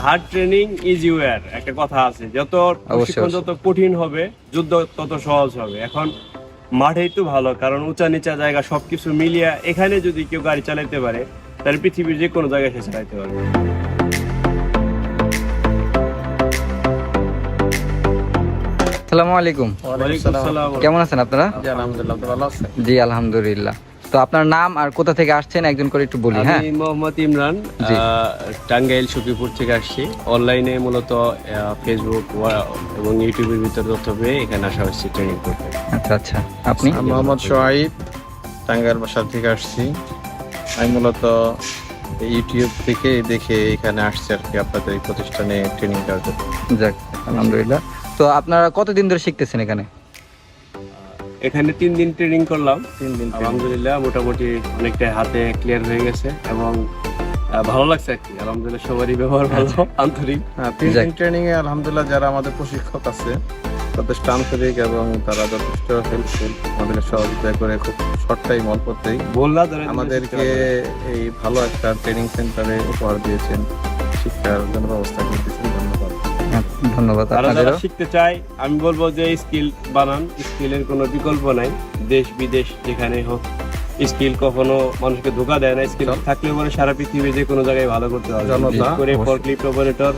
Hard training easy war একটা কথা আছে, যত প্রশিক্ষণ যত কঠিন হবে যুদ্ধ তত সহজ হবে। এখন মাঠেই তো ভালো, কারণ উঁচা নিচা জায়গা সবকিছু মিলিয়ে এখানে যদি কেউ গাড়ি চালাতে পারে তাহলে পৃথিবীর যে কোনো জায়গায় সে চালাতে পারবে। আসসালামু আলাইকুম। ওয়ালাইকুম আসসালাম। কেমন আছেন আপনারা? আলহামদুলিল্লাহ, ভালো আছেন? জি আলহামদুলিল্লাহ। তো আপনার নাম আর কোথা থেকে আসছেন একজন করে একটু বলি। হ্যাঁ, আমি মোহাম্মদ ইমরান, জি। টাঙ্গাইল সখীপুর থেকে আসছি। অনলাইনে মূলত ফেসবুক এবং ইউটিউবের ভিতরে তথ্য পেয়ে এখানে আসা হচ্ছে ট্রেনিং করতে। আচ্ছা আচ্ছা। আপনি? আমি মোহাম্মদ সোহাইব, টাঙ্গাইল বাসার থেকে আসছি। আমি মূলত ইউটিউব থেকে দেখে এখানে আসছি আর কি, আপনাদের এই প্রতিষ্ঠানে ট্রেনিং দেওয়ার জন্য। যাক আলহামদুলিল্লাহ। তো আপনারা কতদিন ধরে শিখতেছেন এখানে? এখানে 3 দিন ট্রেনিং করলাম। 3 দিন আলহামদুলিল্লাহ মোটামুটি অনেকটা হাতে ক্লিয়ার হয়ে গেছে এবং ভালো লাগছে আর কি। আলহামদুলিল্লাহ সবারই ব্যবহার ভালো, আন্তরিক। 3 দিন ট্রেনিং এ আলহামদুলিল্লাহ যারা আমাদের প্রশিক্ষক আছে যথেষ্ট আন্তরিক এবং তারা যথেষ্ট হেল্পফুল, আমাদের সহযোগিতা করে খুব শর্ট টাইম অল্পতেই বললা ধরে আমাদেরকে এই ভালো একটা ট্রেনিং সেন্টারে উপহার দিয়েছেন, শিক্ষার জন্য ব্যবস্থা করে দিয়েছেন। ধন্যবাদ। ধন্যবাদ যারা আপনাদেরও। শিখতে চায় আমি বলবো যে স্কিল বানান, স্কিলের কোনো বিকল্প নাই। দেশ বিদেশ যেখানে হোক স্কিল কখনো মানুষকে ধোকা দেয় না। স্কিল থাকলে পরে সারা পৃথিবীর যে কোনো জায়গায় ভালো করতে পারবে। জনতা, বিশেষ করে অবশ্যই। ফরক্লিফট অপারেটর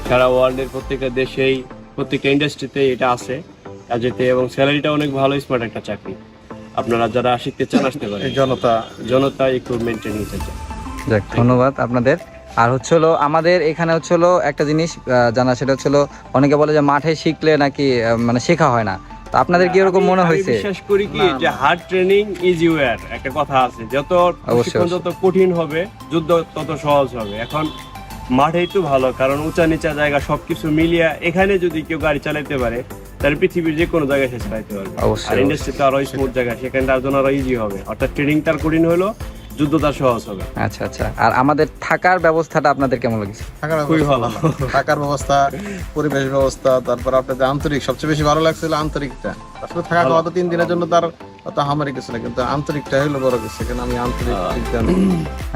সারা ওয়ার্ল্ডের প্রত্যেকটা দেশেই প্রত্যেকটা ইন্ডাস্ট্রিতে এটা আছে কাজেতে, এবং স্যালারিটা অনেক ভালো, স্মার্ট একটা চাকরি। আপনারা যারা শিখতে চান আসতে পারেন। এই জনতা ইকুইপমেন্ট ট্রেনিং সেন্টার। যাক ধন্যবাদ আপনাদের। আর হচ্ছিল আমাদের এখানে হচ্ছিল একটা জিনিস জানা, সেটা হচ্ছিল অনেকে বলে যে মাঠে শিখলে নাকি মানে শেখা হয় না। তো আপনাদের কি এরকম মনে আমি হয়েছে? বিশ্বাস করি কি যে হার্ড ট্রেনিং ইজি ওয়ার একটা কথা আছে, যত প্রশিক্ষণ যত কঠিন হবে যুদ্ধ তত সহজ হবে। এখন মাঠেই তো ভালো, কারণ উঁচা নিচা জায়গা সবকিছু মিলিয়ে এখানে যদি কেউ গাড়ি চালাতে পারে তাহলে পৃথিবীর যে কোনো জায়গায় সে চালাতে পারবে। অবশ্যই, আর ইন্ডাস্ট্রিতে আরো স্মুথ জায়গা, সেখানে তার জন্য আরো ইজি হবে। অর্থাৎ ট্রেনিং তার কঠিন হলো, যুদ্ধ তার সহজ হবে। আচ্ছা আচ্ছা। আর আমাদের থাকার ব্যবস্থাটা আপনাদের কেমন লেগেছে? খুবই ভালো। থাকার ব্যবস্থা, পরিবেশ ব্যবস্থা, তারপর আপনাদের আন্তরিক, সবচেয়ে বেশি ভালো লাগছিল আন্তরিকটা। আসলে থাকা খাওয়া তো 3 দিনের জন্য তার অত হামারি কিছু না, কিন্তু আন্তরিকটা হলো বড় কিছু। সেখানে আমি আন্তরিক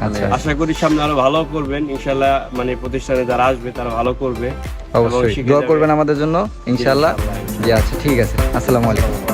আচ্ছা, আশা করি সামনে আরো ভালো করবেন ইনশাল্লাহ। মানে প্রতিষ্ঠানে যারা আসবে তারা ভালো করবে। অবশ্যই শিখে দোয়া যাবে। করবেন আমাদের জন্য ইনশাআল্লাহ। জি আচ্ছা ঠিক আছে। আসসালামু আলাইকুম।